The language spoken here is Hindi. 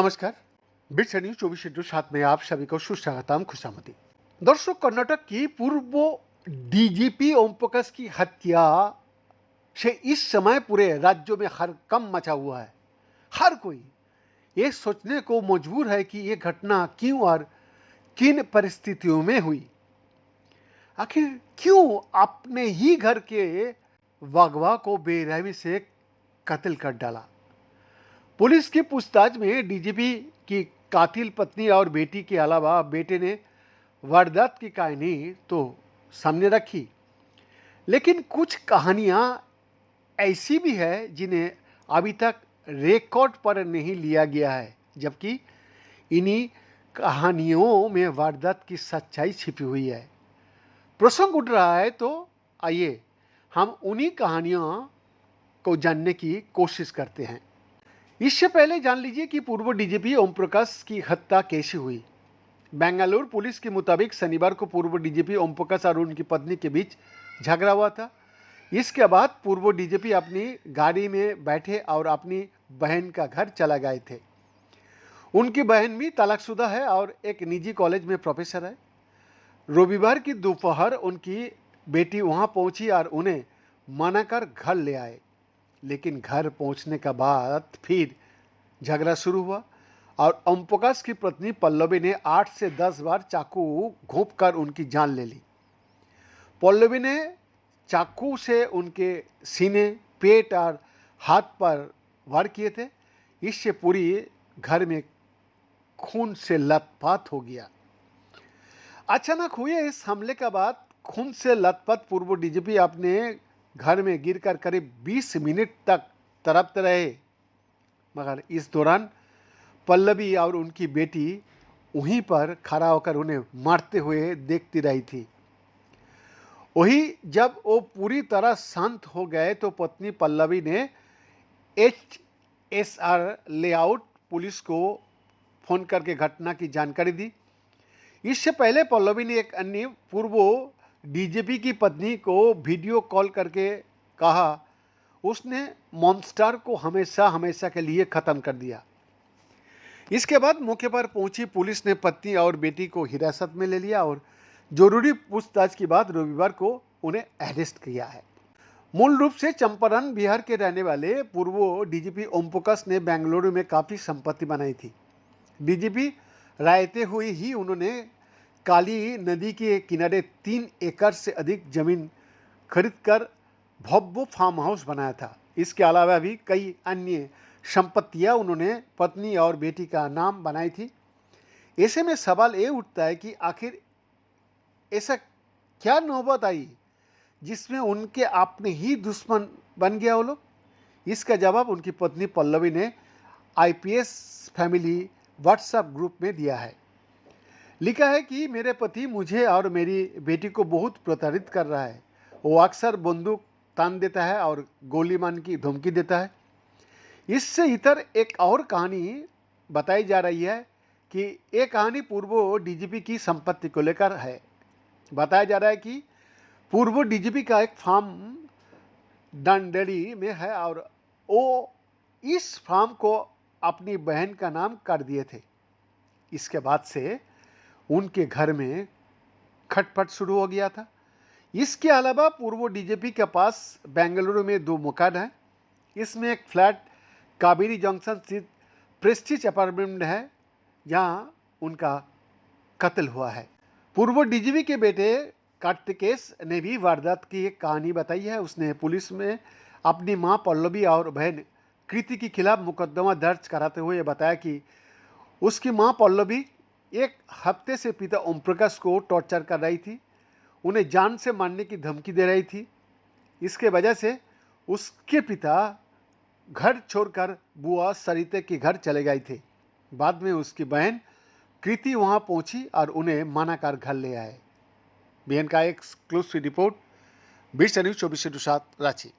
नमस्कार। बिट्स न्यूज 24/7 में आप सभी को सुस्वागतम, खुशामदी। दर्शक, कर्नाटक की पूर्व डीजीपी ओम प्रकाश की हत्या से इस समय पूरे राज्यों में हड़कंप मचा हुआ है। हर कोई ये सोचने को मजबूर है कि ये घटना क्यों और किन परिस्थितियों में हुई। आखिर क्यों अपने ही घर के वागवा को बेरहमी से कत्ल कर डाला। पुलिस की पूछताछ में डीजीपी की कातिल पत्नी और बेटी के अलावा बेटे ने वारदात की कहानी तो सामने रखी, लेकिन कुछ कहानियां ऐसी भी है जिन्हें अभी तक रिकॉर्ड पर नहीं लिया गया है, जबकि इन्हीं कहानियों में वारदात की सच्चाई छिपी हुई है। प्रसंग उठ रहा है तो आइए हम उन्हीं कहानियों को जानने की कोशिश करते हैं। इससे पहले जान लीजिए कि पूर्व डीजीपी ओम प्रकाश की हत्या कैसे हुई। बेंगलुरु पुलिस के मुताबिक शनिवार को पूर्व डीजीपी ओम प्रकाश और उनकी पत्नी के बीच झगड़ा हुआ था। इसके बाद पूर्व डीजीपी अपनी गाड़ी में बैठे और अपनी बहन का घर चला गए थे। उनकी बहन भी तलाकशुदा है और एक निजी कॉलेज में प्रोफेसर है। रविवार की दोपहर उनकी बेटी वहां पहुंची और उन्हें मनाकर घर ले आए, लेकिन घर पहुंचने के बाद फिर झगड़ा शुरू हुआ और ओम प्रकाश की पत्नी पल्लवी ने 8 से 10 बार चाकू घोंपकर उनकी जान ले ली। पल्लवी ने चाकू से उनके सीने, पेट और हाथ पर वार किए थे। इससे पूरी घर में खून से लथपथ हो गया। अचानक हुए इस हमले के बाद खून से लथपथ पूर्व डीजीपी अपने घर में गिरकर करीब 20 मिनट तक तड़पते रहे, मगर इस दौरान पल्लवी और उनकी बेटी वहीं पर खड़ा होकर उन्हें मारते हुए देखती रही थी। वही जब वो पूरी तरह शांत हो गए तो पत्नी पल्लवी ने HSR लेआउट पुलिस को फोन करके घटना की जानकारी दी। इससे पहले पल्लवी ने एक अन्य पूर्व डीजीपी की पत्नी को वीडियो कॉल करके कहा उसने मॉन्स्टर को हमेशा हमेशा के लिए खत्म कर दिया। इसके बाद मौके पर पहुंची पुलिस ने पत्नी और बेटी को हिरासत में ले लिया और जरूरी पूछताछ के बाद रविवार को उन्हें अरेस्ट किया है। मूल रूप से चंपारण बिहार के रहने वाले पूर्व डीजीपी ओम प्रकाश ने बेंगलुरु में काफी संपत्ति बनाई थी। डीजीपी रहते हुए ही उन्होंने काली नदी के किनारे 3 एकड़ से अधिक जमीन खरीदकर भव्य फार्म हाउस बनाया था। इसके अलावा भी कई अन्य संपत्तियां उन्होंने पत्नी और बेटी का नाम बनाई थी। ऐसे में सवाल ये उठता है कि आखिर ऐसा क्या नौबत आई जिसमें उनके अपने ही दुश्मन बन गया वो लोग। इसका जवाब उनकी पत्नी पल्लवी ने IPS फैमिली व्हाट्सएप ग्रुप में दिया है। लिखा है कि मेरे पति मुझे और मेरी बेटी को बहुत प्रताड़ित कर रहा है। वो अक्सर बंदूक तान देता है और गोली मारने की धमकी देता है। इससे इतर एक और कहानी बताई जा रही है कि ये कहानी पूर्व डीजीपी की संपत्ति को लेकर है। बताया जा रहा है कि पूर्व डीजीपी का एक फार्म डंडेरी में है और वो इस फार्म को अपनी बहन का नाम कर दिए थे। इसके बाद से उनके घर में खटपट शुरू हो गया था। इसके अलावा पूर्व डीजीपी के पास बेंगलुरु में 2 मकान हैं। इसमें एक फ्लैट कावेरी जंक्शन स्थित प्रेस्टीज अपार्टमेंट है जहां उनका कत्ल हुआ है। पूर्व डीजीपी के बेटे कार्तिकेश ने भी वारदात की एक कहानी बताई है। उसने पुलिस में अपनी मां पल्लवी और बहन कृति के खिलाफ मुकदमा दर्ज कराते हुए बताया कि उसकी मां पल्लवी एक हफ्ते से पिता ओम प्रकाश को टॉर्चर कर रही थी, उन्हें जान से मारने की धमकी दे रही थी। इसके वजह से उसके पिता घर छोड़कर बुआ सरिता के घर चले गए थे। बाद में उसकी बहन कृति वहां पहुंची और उन्हें मनाकर घर ले आए। बहन का एक exclusive report, bits news 24/7 Ranchi.